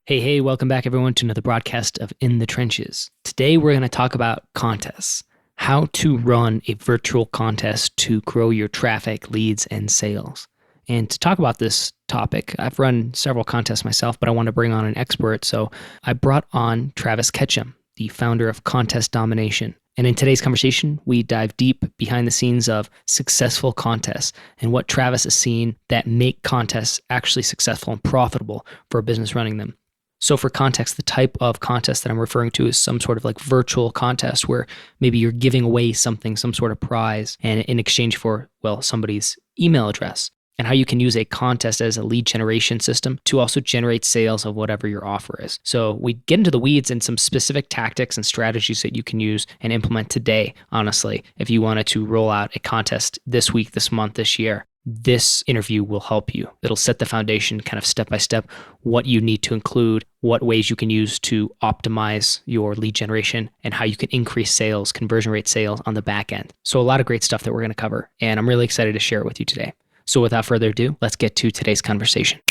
Hey, welcome back everyone to another broadcast of In the Trenches. Today we're going to talk about contests, how to run a virtual contest to grow your traffic, leads, and sales. And to talk about this topic, I've run several contests myself, but I want to bring on an expert. So I brought on Travis Ketchum, the founder of Contest Domination. And in today's conversation, we dive deep behind the scenes of successful contests and what Travis has seen that make contests actually successful and profitable for a business running them. So for context, the type of contest that I'm referring to is some sort of like virtual contest where maybe you're giving away something, some sort of prize, and in exchange for, well, somebody's email address. And how you can use a contest as a lead generation system to also generate sales of whatever your offer is. So we get into the weeds and some specific tactics and strategies that you can use and implement today, honestly, if you wanted to roll out a contest this week, this month, this year. This interview will help you. It'll set the foundation kind of step by step, what you need to include, what ways you can use to optimize your lead generation, and how you can increase sales, conversion rate sales on the back end. So a lot of great stuff that we're going to cover, and I'm really excited to share it with you today. So without further ado, let's get to today's conversation.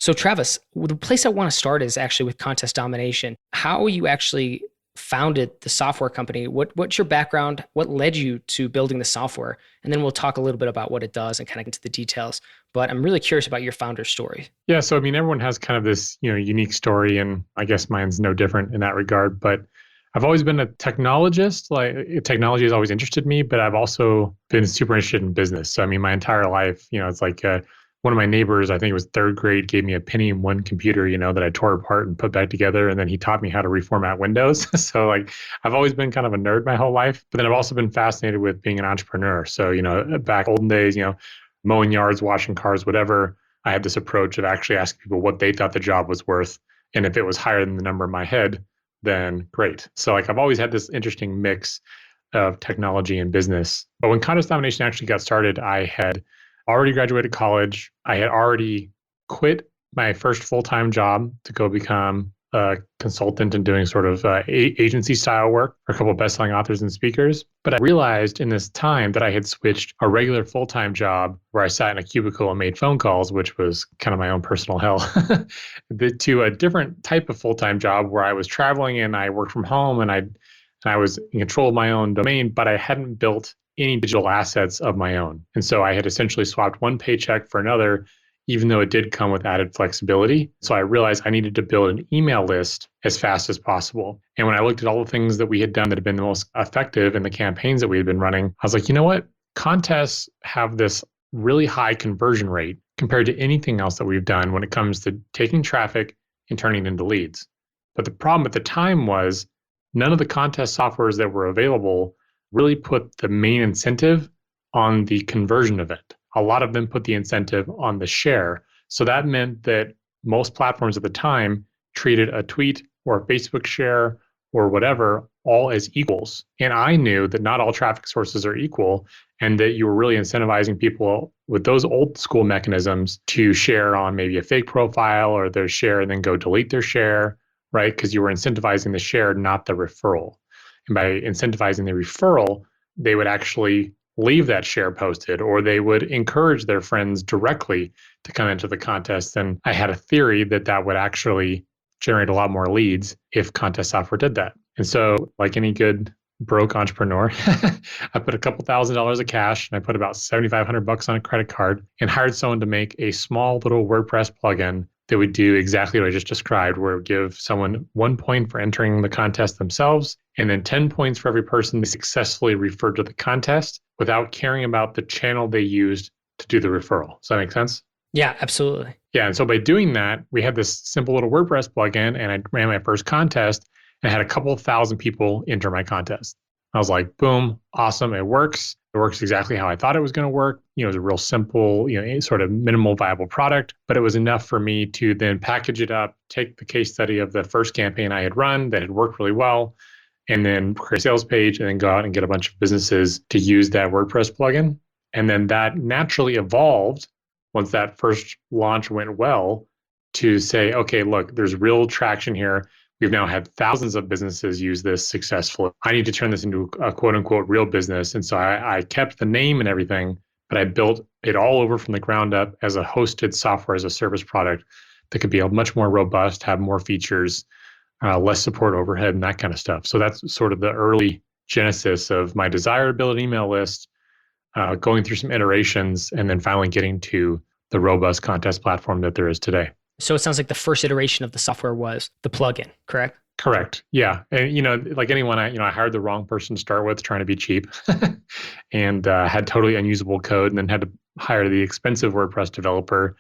So Travis, the place I want to start is actually with Contest Domination. How you actually founded the software company. What's your background? What led you to building the software? And then we'll talk a little bit about what it does and kind of into the details. But I'm really curious about your founder's story. Yeah, so I mean, everyone has kind of this, unique story, and I guess mine's no different in that regard. But I've always been a technologist. Like technology has always interested me, but I've also been super interested in business. So I mean, my entire life, it's like one of my neighbors, I think it was third grade, gave me a Pentium 1 computer, that I tore apart and put back together, and then he taught me how to reformat Windows. So like, I've always been kind of a nerd my whole life, but then I've also been fascinated with being an entrepreneur. So back olden days, mowing yards, washing cars, whatever. I had this approach of actually asking people what they thought the job was worth. And if it was higher than the number in my head, then great. So like I've always had this interesting mix of technology and business. But when Contest Domination actually got started, I had already graduated college. I had already quit my first full-time job to go become a consultant and doing sort of agency style work for a couple of best-selling authors and speakers. But I realized in this time that I had switched a regular full-time job where I sat in a cubicle and made phone calls, which was kind of my own personal hell, to a different type of full-time job where I was traveling and I worked from home and I was in control of my own domain, but I hadn't built any digital assets of my own. And so I had essentially swapped one paycheck for another, even though it did come with added flexibility. So I realized I needed to build an email list as fast as possible. And when I looked at all the things that we had done that had been the most effective in the campaigns that we had been running, I was like, you know what? Contests have this really high conversion rate compared to anything else that we've done when it comes to taking traffic and turning it into leads. But the problem at the time was none of the contest softwares that were available really put the main incentive on the conversion event. A lot of them put the incentive on the share. So that meant that most platforms at the time treated a tweet or a Facebook share or whatever all as equals. And I knew that not all traffic sources are equal and that you were really incentivizing people with those old school mechanisms to share on maybe a fake profile or their share and then go delete their share, right? Because you were incentivizing the share, not the referral. And by incentivizing the referral, they would actually leave that share posted, or they would encourage their friends directly to come into the contest. And I had a theory that that would actually generate a lot more leads if contest software did that. And so, like any good broke entrepreneur, I put a couple $1,000s of cash and I put about $7,500 on a credit card and hired someone to make a small little WordPress plugin that would do exactly what I just described, where it would give someone 1 point for entering the contest themselves, and then 10 points for every person they successfully referred to the contest without caring about the channel they used to do the referral. Does that make sense? Yeah, absolutely. Yeah. And so by doing that, we had this simple little WordPress plugin, and I ran my first contest and had a couple of thousand people enter my contest. I was like, boom, awesome. It works. It works exactly how I thought it was going to work. It was a real simple, sort of minimal viable product, but it was enough for me to then package it up, take the case study of the first campaign I had run that had worked really well, and then create a sales page and then go out and get a bunch of businesses to use that WordPress plugin. And then that naturally evolved once that first launch went well to say, okay, look, there's real traction here. We've now had thousands of businesses use this successfully. I need to turn this into a quote unquote real business. And so I kept the name and everything, but I built it all over from the ground up as a hosted software as a service product that could be a much more robust, have more features, less support overhead, and that kind of stuff. So that's sort of the early genesis of my desirability email list, going through some iterations, and then finally getting to the robust contest platform that there is today. So it sounds like the first iteration of the software was the plugin, correct? Correct. Yeah. And, like anyone, I hired the wrong person to start with trying to be cheap and had totally unusable code and then had to hire the expensive WordPress developer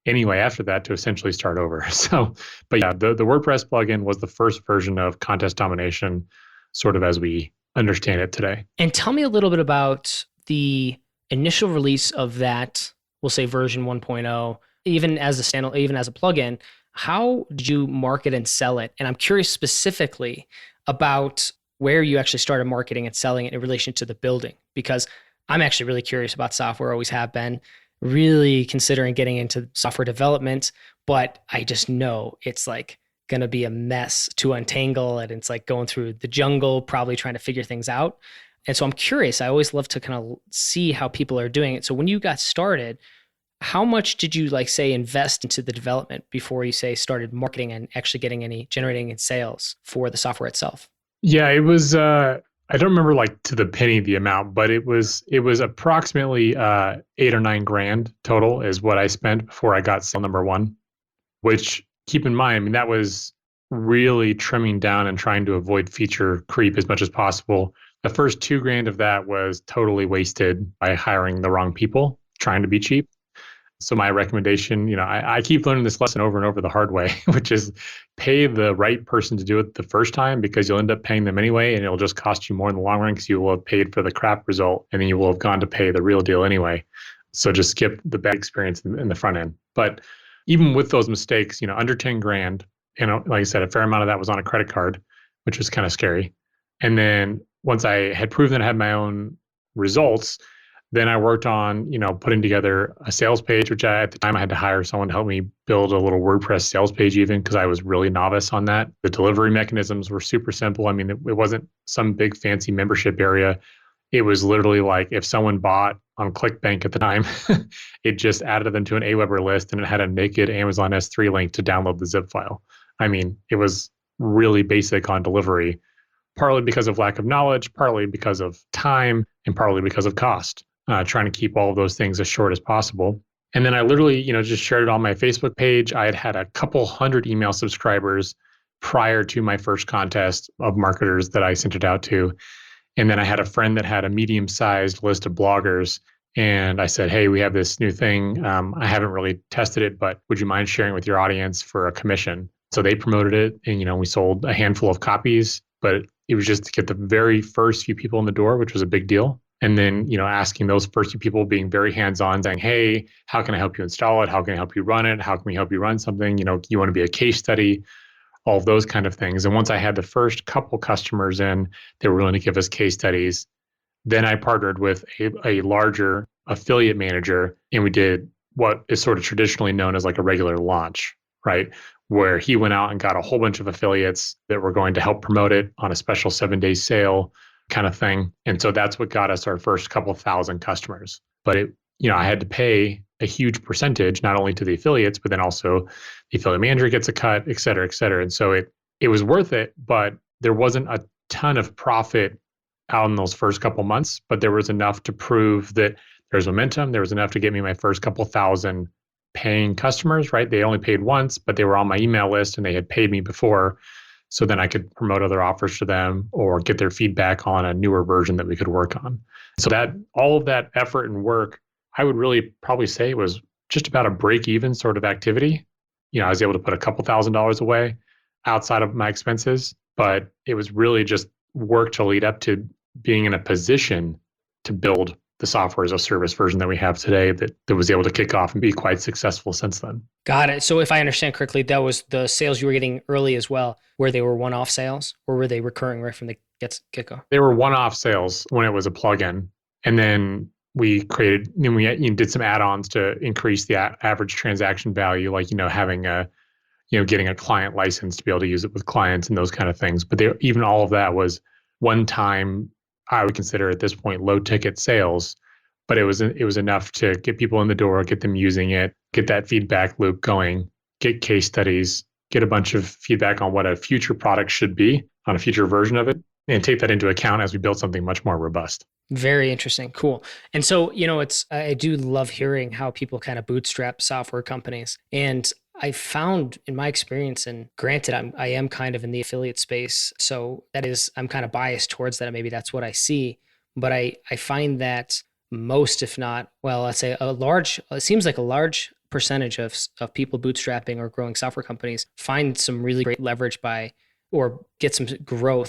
anyway after that to essentially start over. So, but yeah, the WordPress plugin was the first version of contest domination, sort of as we understand it today. And tell me a little bit about the initial release of that, we'll say version 1.0, even as a standalone, even as a plugin. How did you market and sell it? And I'm curious specifically about where you actually started marketing and selling it in relation to the building, because I'm actually really curious about software, always have been, really considering getting into software development, but I just know it's like going to be a mess to untangle, and it's like going through the jungle, probably trying to figure things out. And so I'm curious. I always love to kind of see how people are doing it. So when you got started, how much did you say invest into the development before you started marketing and actually generating any sales for the software itself? Yeah, it was I don't remember to the penny the amount, but it was approximately 8 or 9 grand total is what I spent before I got sale number one, which keep in mind, I mean, that was really trimming down and trying to avoid feature creep as much as possible. The first 2 grand of that was totally wasted by hiring the wrong people, trying to be cheap. So my recommendation, I keep learning this lesson over and over the hard way, which is pay the right person to do it the first time because you'll end up paying them anyway, and it'll just cost you more in the long run because you will have paid for the crap result, and then you will have gone to pay the real deal anyway. So just skip the bad experience in the front end. But even with those mistakes, under 10 grand, like I said, a fair amount of that was on a credit card, which was kind of scary. And then once I had proven I had my own results, then I worked on, putting together a sales page, which at the time I had to hire someone to help me build a little WordPress sales page even because I was really novice on that. The delivery mechanisms were super simple. I mean, it wasn't some big fancy membership area. It was literally like if someone bought on ClickBank at the time, it just added them to an Aweber list and it had a naked Amazon S3 link to download the zip file. I mean, it was really basic on delivery, partly because of lack of knowledge, partly because of time, and partly because of cost. Trying to keep all of those things as short as possible. And then I literally, just shared it on my Facebook page. I had a couple hundred email subscribers prior to my first contest of marketers that I sent it out to. And then I had a friend that had a medium-sized list of bloggers. And I said, hey, we have this new thing. I haven't really tested it, but would you mind sharing with your audience for a commission? So they promoted it and, we sold a handful of copies, but it was just to get the very first few people in the door, which was a big deal. And then, asking those first few people, being very hands-on, saying, hey, how can I help you install it? How can I help you run it? How can we help you run something? You want to be a case study, all of those kind of things. And once I had the first couple customers in, they were willing to give us case studies. Then I partnered with a larger affiliate manager, and we did what is sort of traditionally known as like a regular launch, right? Where he went out and got a whole bunch of affiliates that were going to help promote it on a special 7-day sale kind of thing. And so that's what got us our first couple thousand customers. But I had to pay a huge percentage, not only to the affiliates, but then also the affiliate manager gets a cut, et cetera, et cetera. And so it was worth it, but there wasn't a ton of profit out in those first couple months, but there was enough to prove that there's momentum. There was enough to get me my first couple thousand paying customers, right? They only paid once, but they were on my email list and they had paid me before. So then I could promote other offers to them or get their feedback on a newer version that we could work on. So that all of that effort and work, I would really probably say it was just about a break-even sort of activity. I was able to put a couple $1,000s away outside of my expenses, but it was really just work to lead up to being in a position to build the software as a service version that we have today that was able to kick off and be quite successful since then. Got it. So if I understand correctly, that was the sales you were getting early as well, where they were one-off sales, or were they recurring right from the get-go? They were one-off sales when it was a plugin. And then we did some add-ons to increase the average transaction value, like, having getting a client license to be able to use it with clients and those kind of things. But even all of that was one time, I would consider at this point low ticket sales, but it was enough to get people in the door, get them using it, get that feedback loop going, get case studies, get a bunch of feedback on what a future product should be, on a future version of it, and take that into account as we build something much more robust. Very interesting. Cool. And so, I do love hearing how people kind of bootstrap software companies. And I found in my experience, and granted, I am kind of in the affiliate space. So that is, I'm kind of biased towards that. Maybe that's what I see. But I find that most, if not, well, let's say it seems like a large percentage of people bootstrapping or growing software companies find some really great leverage by, or get some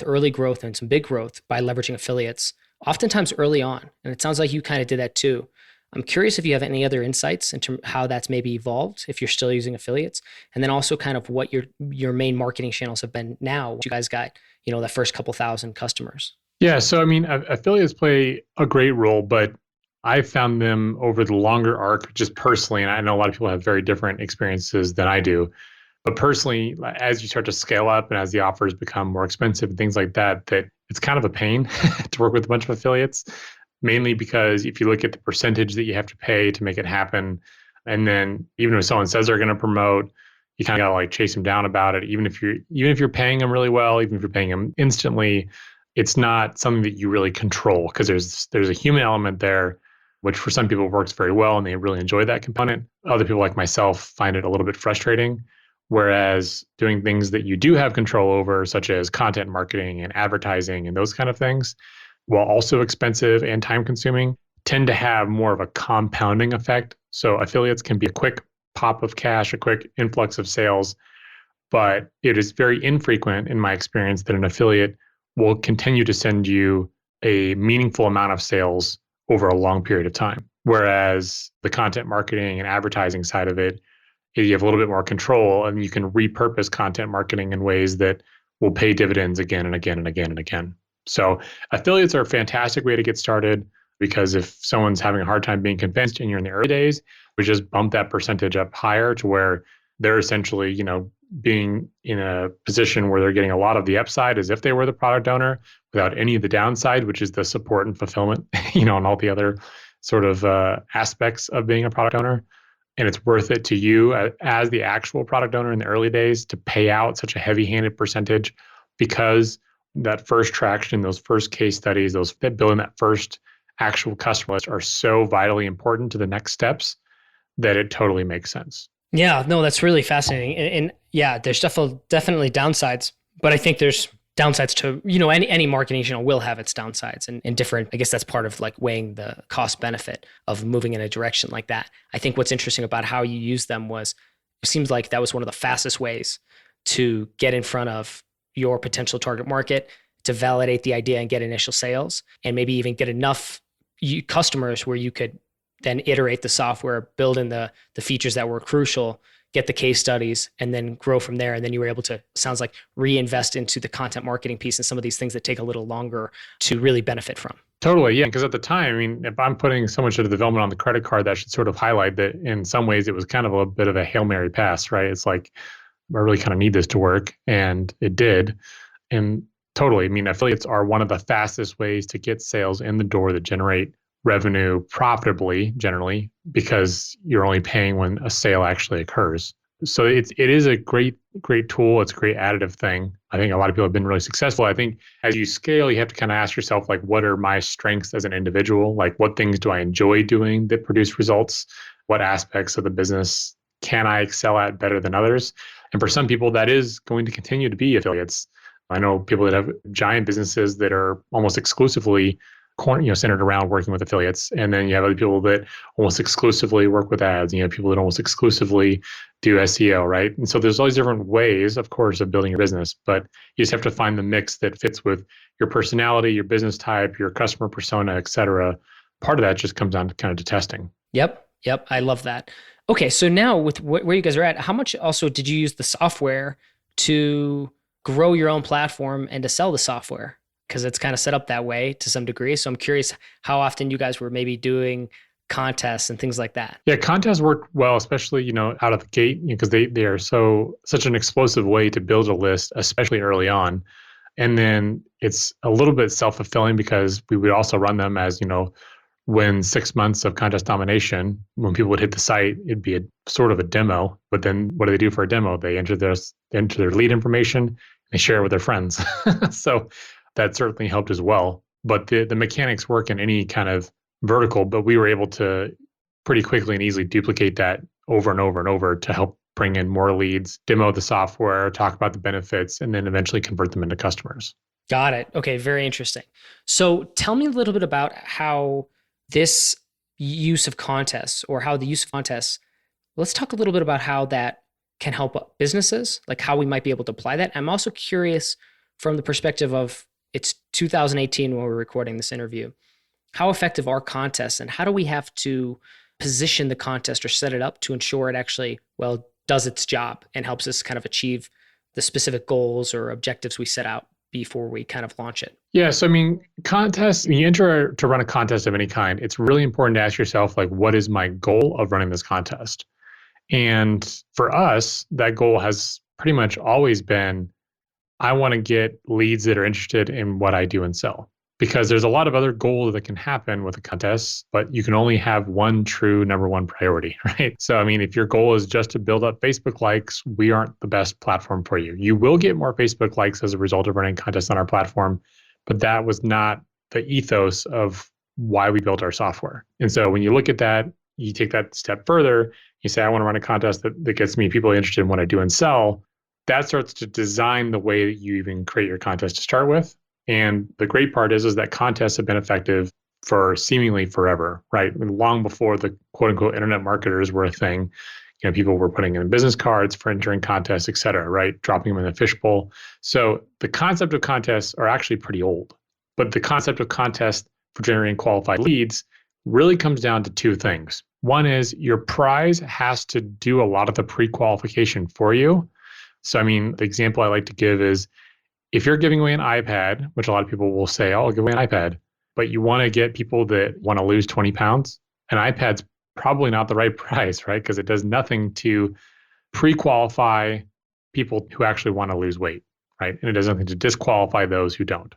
early growth and some big growth by leveraging affiliates, oftentimes early on. And it sounds like you kind of did that too. I'm curious if you have any other insights into how that's maybe evolved, if you're still using affiliates, and then also kind of what your main marketing channels have been now. You guys got, that first couple thousand customers. Yeah, so I mean, affiliates play a great role, but I found them over the longer arc, just personally, and I know a lot of people have very different experiences than I do. But personally, as you start to scale up and as the offers become more expensive and things like that, that it's kind of a pain to work with a bunch of affiliates, mainly because if you look at the percentage that you have to pay to make it happen, and then even if someone says they're going to promote, you kind of got to like chase them down about it. Even if you're paying them really well, even if you're paying them instantly, it's not something that you really control because there's a human element there, which for some people works very well and they really enjoy that component. Other people like myself find it a little bit frustrating. Whereas doing things that you do have control over, such as content marketing and advertising and those kind of things, while also expensive and time consuming, tend to have more of a compounding effect. So affiliates can be a quick pop of cash, a quick influx of sales, but it is very infrequent in my experience that an affiliate will continue to send you a meaningful amount of sales over a long period of time. Whereas the content marketing and advertising side of it, you have a little bit more control and you can repurpose content marketing in ways that will pay dividends again and again and again and again. So affiliates are a fantastic way to get started because if someone's having a hard time being convinced and you're in the early days, we just bump that percentage up higher to where they're essentially, being in a position where they're getting a lot of the upside as if they were the product owner without any of the downside, which is the support and fulfillment, and all the other sort of aspects of being a product owner. And it's worth it to you as the actual product owner in the early days to pay out such a heavy-handed percentage because that first traction, those first case studies, that building that first actual customer list are so vitally important to the next steps that it totally makes sense. Yeah, no, that's really fascinating. And yeah, there's definitely downsides, but I think there's downsides to, any marketing channel will have its downsides and different. I guess that's part of like weighing the cost benefit of moving in a direction like that. I think what's interesting about how you use them was it seems like that was one of the fastest ways to get in front of your potential target market, to validate the idea and get initial sales, and maybe even get enough customers where you could then iterate the software, build in the features that were crucial, get the case studies, and then grow from there. And then you were able to, sounds like, reinvest into the content marketing piece and some of these things that take a little longer to really benefit from. Totally, yeah. Because at the time, I mean, if I'm putting so much of the development on the credit card, that should sort of highlight that in some ways it was kind of a bit of a Hail Mary pass, right? It's like, I really kind of need this to work. And it did. And totally, I mean, affiliates are one of the fastest ways to get sales in the door that generate revenue profitably generally because you're only paying when a sale actually occurs. So it is a great tool. It's a great additive thing. I think a lot of people have been really successful. I think as you scale, you have to kind of ask yourself, like, what are my strengths as an individual? Like, what things do I enjoy doing that produce results? What aspects of the business can I excel at better than others? And for some people, that is going to continue to be affiliates. I know people that have giant businesses that are almost exclusively centered around working with affiliates. And then you have other people that almost exclusively work with ads. You have people that almost exclusively do SEO, right? And so there's all these different ways, of course, of building your business, but you just have to find the mix that fits with your personality, your business type, your customer persona, et cetera. Part of that just comes down to kind of to testing. Yep. I love that. Okay. So now with where you guys are at, how much also did you use the software to grow your own platform and to sell the software? Because it's kind of set up that way to some degree. So I'm curious how often you guys were maybe doing contests and things like that. Yeah, contests work well, especially, out of the gate, because they are such an explosive way to build a list, especially early on. And then it's a little bit self-fulfilling because we would also run them as, When 6 months of contest domination, when people would hit the site, it'd be a sort of a demo. But then what do they do for a demo? They enter their lead information, they share it with their friends. So that certainly helped as well. But the mechanics work in any kind of vertical, but we were able to pretty quickly and easily duplicate that over and over and over to help bring in more leads, demo the software, talk about the benefits, and then eventually convert them into customers. Got it. Okay, very interesting. So tell me a little bit about how this use of contests or how the use of contests, let's talk a little bit about how that can help businesses, like how we might be able to apply that. I'm also curious from the perspective of it's 2018 when we're recording this interview. How effective are contests and how do we have to position the contest or set it up to ensure it actually, well, does its job and helps us kind of achieve the specific goals or objectives we set out before we kind of launch it? Yeah. So, I mean, contests, when you enter to run a contest of any kind, it's really important to ask yourself, like, what is my goal of running this contest? And for us, that goal has pretty much always been I want to get leads that are interested in what I do and sell. Because there's a lot of other goals that can happen with a contest, but you can only have one true number one priority, right? So, I mean, if your goal is just to build up Facebook likes, we aren't the best platform for you. You will get more Facebook likes as a result of running contests on our platform, but that was not the ethos of why we built our software. And so when you look at that, you take that step further, you say, I want to run a contest that gets me people interested in what I do and sell. That starts to design the way that you even create your contest to start with. And the great part is that contests have been effective for seemingly forever, right? I mean, long before the quote unquote internet marketers were a thing, people were putting in business cards for entering contests, et cetera, right? Dropping them in a fishbowl. So the concept of contests are actually pretty old, but the concept of contests for generating qualified leads really comes down to two things. One is your prize has to do a lot of the pre-qualification for you. So, I mean, the example I like to give is if you're giving away an iPad, which a lot of people will say, oh, I'll give away an iPad, but you want to get people that want to lose 20 pounds, an iPad's probably not the right price, right? Because it does nothing to pre-qualify people who actually want to lose weight, right? And it does nothing to disqualify those who don't.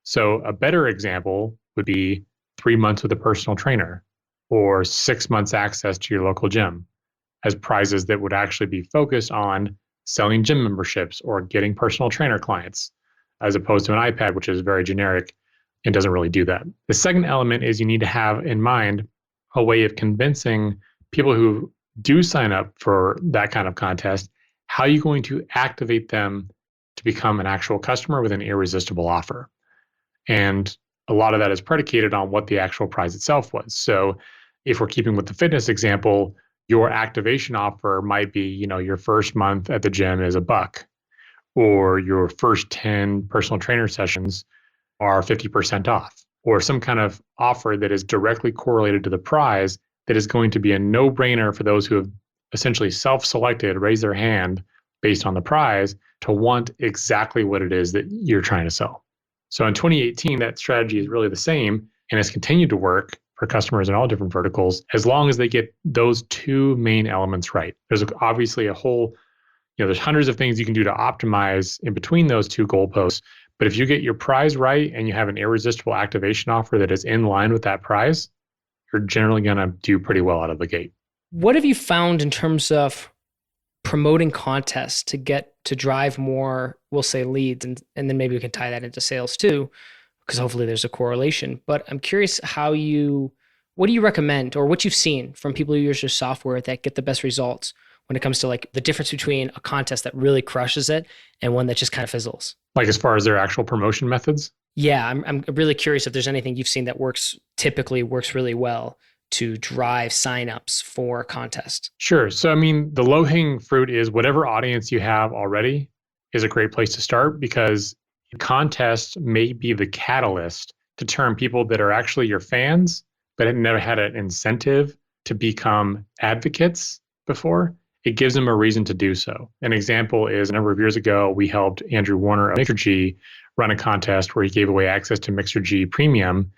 So a better example would be 3 months with a personal trainer or 6 months access to your local gym as prizes that would actually be focused on selling gym memberships or getting personal trainer clients, as opposed to an iPad, which is very generic and doesn't really do that. The second element is you need to have in mind a way of convincing people who do sign up for that kind of contest, how are you going to activate them to become an actual customer with an irresistible offer? And a lot of that is predicated on what the actual prize itself was. So if we're keeping with the fitness example, your activation offer might be, your first month at the gym is $1, or your first 10 personal trainer sessions are 50% off, or some kind of offer that is directly correlated to the prize that is going to be a no-brainer for those who have essentially self-selected, raised their hand based on the prize to want exactly what it is that you're trying to sell. So in 2018, that strategy is really the same and has continued to work for customers in all different verticals, as long as they get those two main elements right. There's obviously a whole, there's hundreds of things you can do to optimize in between those two goalposts. But if you get your prize right and you have an irresistible activation offer that is in line with that prize, you're generally going to do pretty well out of the gate. What have you found in terms of promoting contests to drive more, we'll say, leads, and then maybe we can tie that into sales too, because hopefully there's a correlation. But I'm curious what do you recommend or what you've seen from people who use your software that get the best results when it comes to like the difference between a contest that really crushes it and one that just kind of fizzles? Like as far as their actual promotion methods? Yeah, I'm really curious if there's anything you've seen that typically works really well to drive signups for a contest. Sure. So, I mean, the low-hanging fruit is whatever audience you have already is a great place to start, because contests may be the catalyst to turn people that are actually your fans, but have never had an incentive to become advocates before. It gives them a reason to do so. An example is a number of years ago, we helped Andrew Warner of MixerG run a contest where he gave away access to MixerG Premium.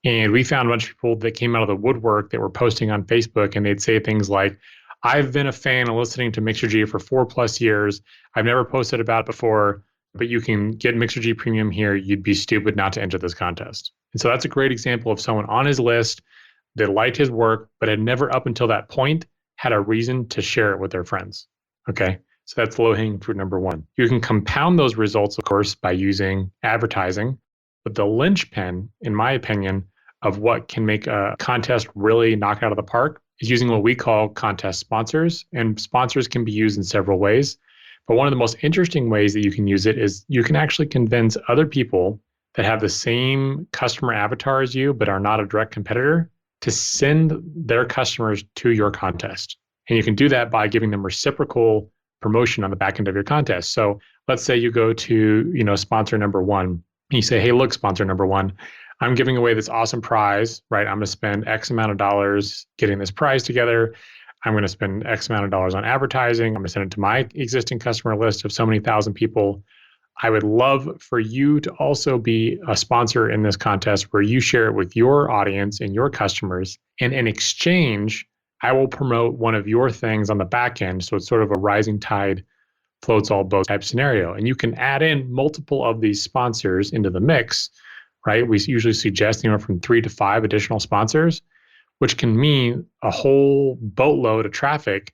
And we found a bunch of people that came out of the woodwork that were posting on Facebook, and they'd say things like, I've been a fan and listening to MixerG for 4+ years. I've never posted about it before, but you can get MixerG Premium here. You'd be stupid not to enter this contest. And so that's a great example of someone on his list They liked his work, but had never up until that point had a reason to share it with their friends. Okay. So that's low hanging fruit number one. You can compound those results, of course, by using advertising. But the linchpin, in my opinion, of what can make a contest really knock out of the park is using what we call contest sponsors. And sponsors can be used in several ways. But one of the most interesting ways that you can use it is you can actually convince other people that have the same customer avatar as you, but are not a direct competitor, to send their customers to your contest. And you can do that by giving them reciprocal promotion on the back end of your contest. So let's say you go to, sponsor number one, and you say, hey, look, sponsor number one, I'm giving away this awesome prize, right? I'm going to spend X amount of dollars getting this prize together. I'm going to spend X amount of dollars on advertising. I'm going to send it to my existing customer list of so many thousand people. I would love for you to also be a sponsor in this contest where you share it with your audience and your customers. And in exchange, I will promote one of your things on the back end. So it's sort of a rising tide floats all boats type scenario. And you can add in multiple of these sponsors into the mix, right? We usually suggest from 3 to 5 additional sponsors, which can mean a whole boatload of traffic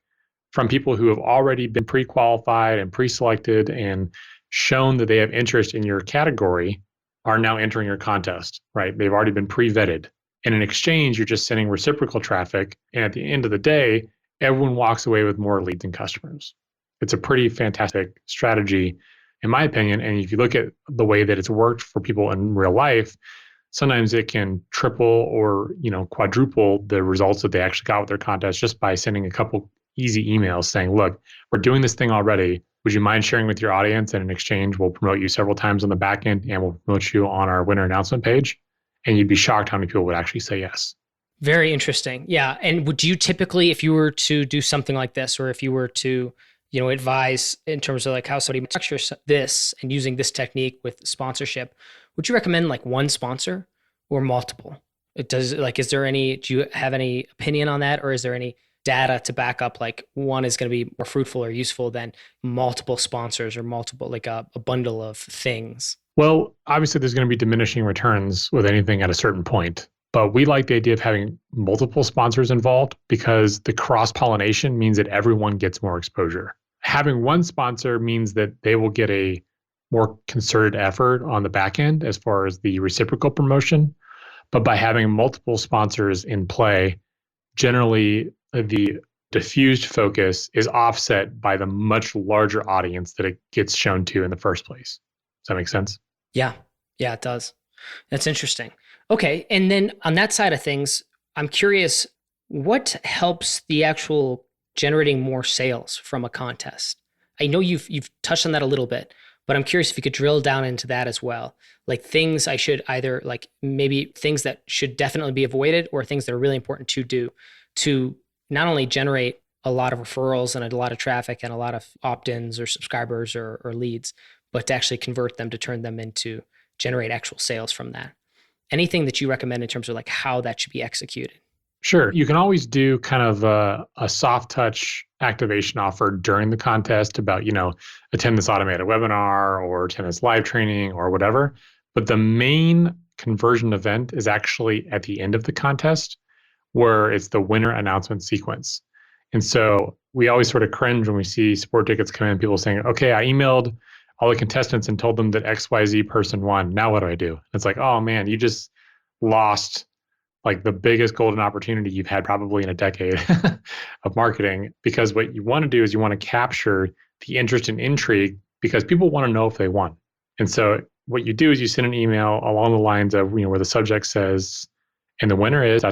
from people who have already been pre-qualified and pre-selected and shown that they have interest in your category are now entering your contest, right? They've already been pre-vetted. And in exchange, you're just sending reciprocal traffic. And at the end of the day, everyone walks away with more leads and customers. It's a pretty fantastic strategy, in my opinion. And if you look at the way that it's worked for people in real life, sometimes it can triple or quadruple the results that they actually got with their contest just by sending a couple easy emails saying, look, we're doing this thing already. Would you mind sharing with your audience? And in exchange, we'll promote you several times on the back end and we'll promote you on our winner announcement page. And you'd be shocked how many people would actually say yes. Very interesting. Yeah. And would you typically, if you were to do something like this, or if you were to, advise in terms of like how somebody structures this and using this technique with sponsorship, would you recommend like one sponsor or multiple? Is there any, do you have any opinion on that? Or is there any data to back up like one is going to be more fruitful or useful than multiple sponsors or multiple, like a bundle of things? Well, obviously there's going to be diminishing returns with anything at a certain point, but we like the idea of having multiple sponsors involved because the cross-pollination means that everyone gets more exposure. Having one sponsor means that they will get a more concerted effort on the back end as far as the reciprocal promotion. But by having multiple sponsors in play, generally the diffused focus is offset by the much larger audience that it gets shown to in the first place. Does that make sense? Yeah. Yeah, it does. That's interesting. Okay. And then on that side of things, I'm curious, what helps the actual generating more sales from a contest? I know you've touched on that a little bit, but I'm curious if you could drill down into that as well. Like things I should either like maybe things that should definitely be avoided or things that are really important to do to not only generate a lot of referrals and a lot of traffic and a lot of opt-ins or subscribers or leads, but to actually convert them to turn them into generate actual sales from that. Anything that you recommend in terms of like how that should be executed? Sure. You can always do kind of a soft touch activation offer during the contest about, attend this automated webinar or attend this live training or whatever. But the main conversion event is actually at the end of the contest where it's the winner announcement sequence. And so we always sort of cringe when we see sport tickets come in, people saying, okay, I emailed all the contestants and told them that XYZ person won. Now what do I do? And it's like, oh man, you just lost like the biggest golden opportunity you've had probably in a decade of marketing, because what you want to do is you want to capture the interest and intrigue because people want to know if they won. And so what you do is you send an email along the lines of, where the subject says, and the winner is ...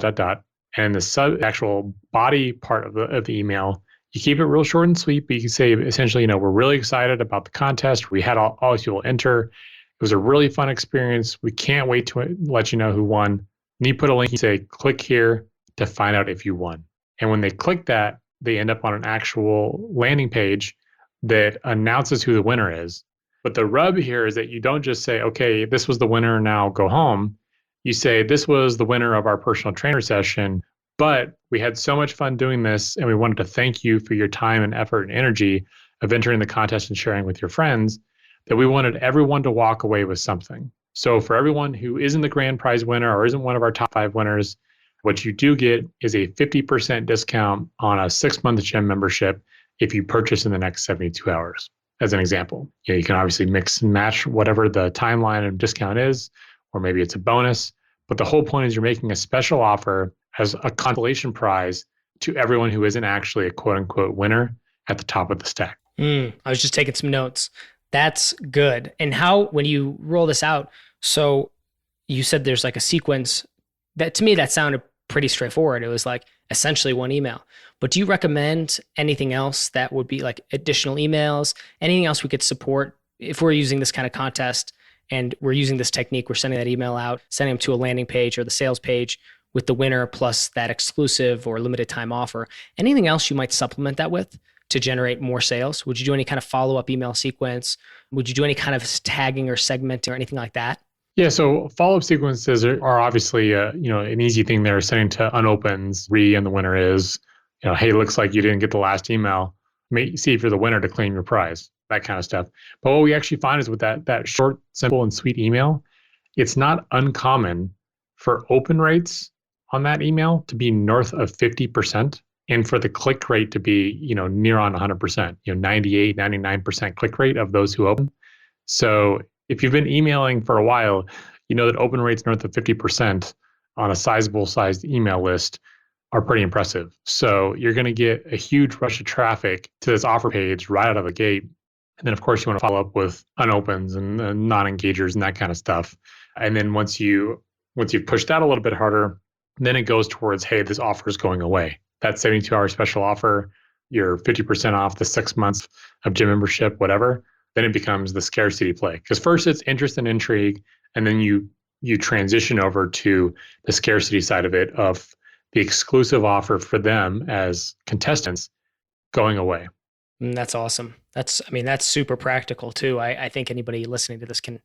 And the actual body part of the email, you keep it real short and sweet, but you can say essentially, we're really excited about the contest. We had all these people enter. It was a really fun experience. We can't wait to let you know who won. And you put a link, you say, click here to find out if you won. And when they click that, they end up on an actual landing page that announces who the winner is. But the rub here is that you don't just say, okay, this was the winner, now go home. You say, this was the winner of our personal trainer session, but we had so much fun doing this, and we wanted to thank you for your time and effort and energy of entering the contest and sharing with your friends, that we wanted everyone to walk away with something. So for everyone who isn't the grand prize winner or isn't one of our top 5 winners, What you do get is a 50% discount on a 6-month gym membership if you purchase in the next 72 hours, as an example. You can obviously mix and match whatever the timeline of discount is, or maybe it's a bonus. But the whole point is you're making a special offer as a consolation prize to everyone who isn't actually a quote unquote winner at the top of the stack. I was just taking some notes. That's good. And how, when you roll this out, so you said there's like a sequence that to me that sounded pretty straightforward. It was like essentially one email. But do you recommend anything else that would be like additional emails, anything else we could support if we're using this kind of contest and we're using this technique, we're sending that email out, sending them to a landing page or the sales page with the winner plus that exclusive or limited time offer. Anything else you might supplement that with to generate more sales? Would you do any kind of follow-up email sequence? Would you do any kind of tagging or segmenting or anything like that? Yeah, so follow-up sequences are obviously an easy thing there, sending to unopens, and the winner is, hey, looks like you didn't get the last email. See if you're the winner to claim your prize, that kind of stuff. But what we actually find is with that short, simple, and sweet email, it's not uncommon for open rates on that email to be north of 50% and for the click rate to be, near on 100%, 98, 99% click rate of those who open. So if you've been emailing for a while, you know that open rates north of 50% on a sizable sized email list are pretty impressive. So you're going to get a huge rush of traffic to this offer page right out of the gate. And then, of course, you want to follow up with unopens and non-engagers and that kind of stuff. And then once you've pushed that a little bit harder, then it goes towards, hey, this offer is going away. That 72-hour special offer, you're 50% off the 6 months of gym membership, whatever. Then it becomes the scarcity play. Because first it's interest and intrigue, and then you transition over to the scarcity side of it, of the exclusive offer for them as contestants going away. That's awesome. That's super practical too. I think anybody listening to this can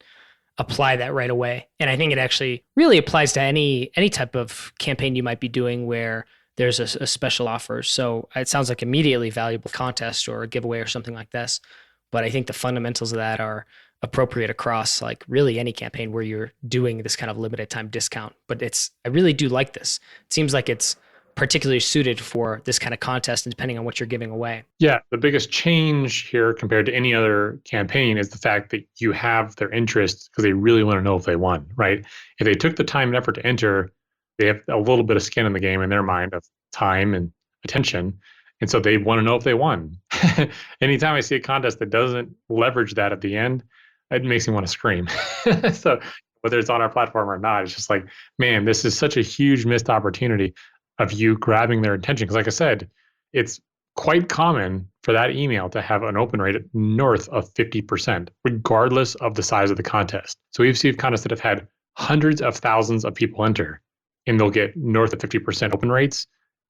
apply that right away. And I think it actually really applies to any type of campaign you might be doing where there's a special offer. So it sounds like immediately valuable contest or a giveaway or something like this. But I think the fundamentals of that are appropriate across like really any campaign where you're doing this kind of limited time discount. But I really do like this. It seems like it's particularly suited for this kind of contest and depending on what you're giving away. Yeah, the biggest change here compared to any other campaign is the fact that you have their interest because they really want to know if they won, right? If they took the time and effort to enter, they have a little bit of skin in the game in their mind of time and attention. And so they want to know if they won. Anytime I see a contest that doesn't leverage that at the end, it makes me want to scream. So whether it's on our platform or not, it's just like, man, this is such a huge missed opportunity of you grabbing their attention. Because like I said, it's quite common for that email to have an open rate north of 50%, regardless of the size of the contest. So we've seen contests that have had hundreds of thousands of people enter, and they'll get north of 50% open rates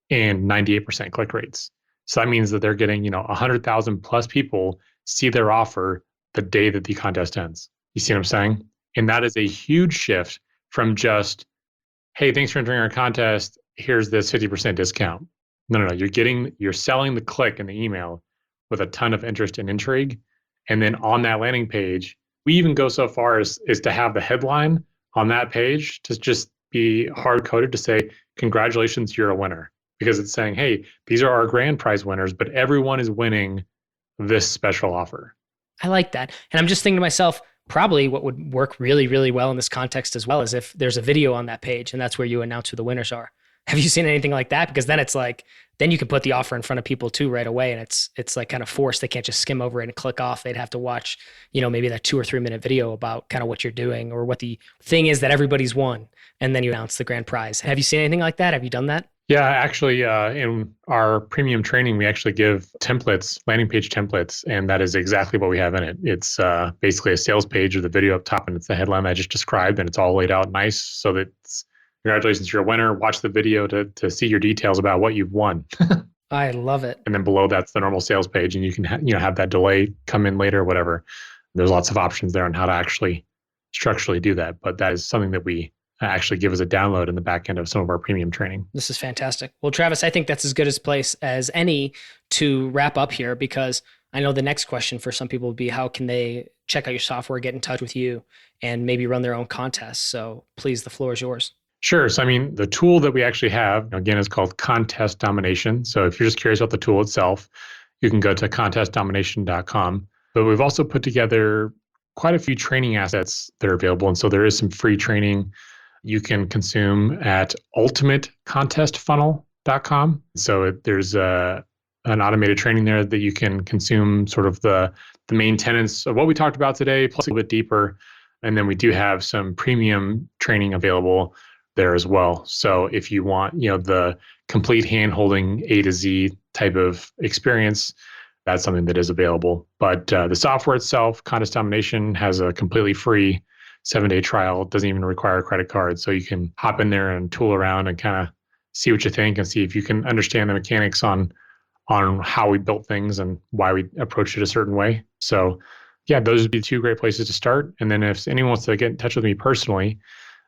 and 98% click rates. So that means that they're getting, 100,000 plus people see their offer the day that the contest ends. You see what I'm saying? And that is a huge shift from just, hey, thanks for entering our contest. Here's this 50% discount. No. You're selling the click in the email with a ton of interest and intrigue. And then on that landing page, we even go so far as to have the headline on that page to just be hard coded to say, congratulations, you're a winner. Because it's saying, hey, these are our grand prize winners, but everyone is winning this special offer. I like that. And I'm just thinking to myself, probably what would work really, really well in this context as well is if there's a video on that page and that's where you announce who the winners are. Have you seen anything like that? Because then it's like, then you can put the offer in front of people too right away. And it's like kind of forced. They can't just skim over it and click off. They'd have to watch, maybe that 2 or 3 minute video about kind of what you're doing or what the thing is that everybody's won. And then you announce the grand prize. Have you seen anything like that? Have you done that? Yeah, actually, in our premium training, we actually give templates, landing page templates, and that is exactly what we have in it. It's basically a sales page with a video up top, and it's the headline I just described, and it's all laid out nice so that it's, congratulations, you're a winner. Watch the video to see your details about what you've won. I love it. And then below that's the normal sales page, and you can have that delay come in later, whatever. There's lots of options there on how to actually structurally do that, but that is something that we actually give as a download in the back end of some of our premium training. This is fantastic. Well, Travis, I think that's as good a place as any to wrap up here, because I know the next question for some people would be, how can they check out your software, get in touch with you, and maybe run their own contests? So please, the floor is yours. Sure. So, I mean, the tool that we actually have, again, is called Contest Domination. So, if you're just curious about the tool itself, you can go to contestdomination.com. But we've also put together quite a few training assets that are available. And so, there is some free training you can consume at ultimatecontestfunnel.com. So, there's an automated training there that you can consume, sort of the main tenets of what we talked about today, plus a little bit deeper. And then we do have some premium training available there as well. So if you want, the complete hand-holding A to Z type of experience, that's something that is available. But the software itself, Contest Domination, has a completely free 7-day trial. It doesn't even require a credit card. So you can hop in there and tool around and kind of see what you think and see if you can understand the mechanics on how we built things and why we approached it a certain way. So yeah, those would be two great places to start. And then if anyone wants to get in touch with me personally,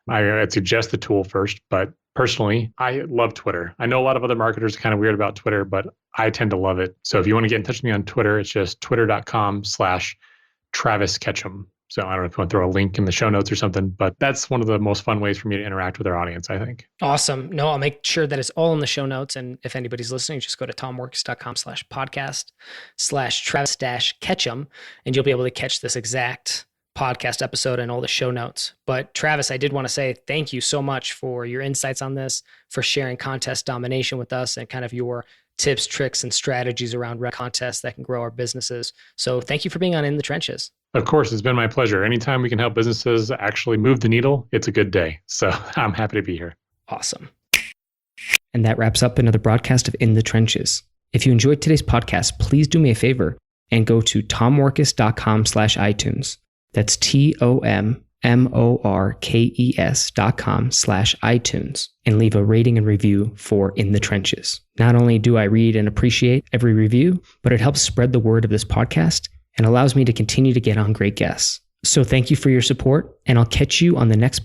I'd suggest the tool first, but personally, I love Twitter. I know a lot of other marketers are kind of weird about Twitter, but I tend to love it. So if you want to get in touch with me on Twitter, it's just twitter.com/Travis Ketchum. So I don't know if you want to throw a link in the show notes or something, but that's one of the most fun ways for me to interact with our audience, I think. Awesome. No, I'll make sure that it's all in the show notes. And if anybody's listening, just go to tomworks.com/podcast/Travis-Ketchum, and you'll be able to catch this exact podcast episode and all the show notes. But Travis, I did want to say thank you so much for your insights on this, for sharing contest domination with us and kind of your tips, tricks, and strategies around contests that can grow our businesses. So thank you for being on In the Trenches. Of course, it's been my pleasure. Anytime we can help businesses actually move the needle, it's a good day. So I'm happy to be here. Awesome. And that wraps up another broadcast of In the Trenches. If you enjoyed today's podcast, please do me a favor and go to tomworkes.com/iTunes. That's TOMMORKES.com/iTunes and leave a rating and review for In the Trenches. Not only do I read and appreciate every review, but it helps spread the word of this podcast and allows me to continue to get on great guests. So thank you for your support, and I'll catch you on the next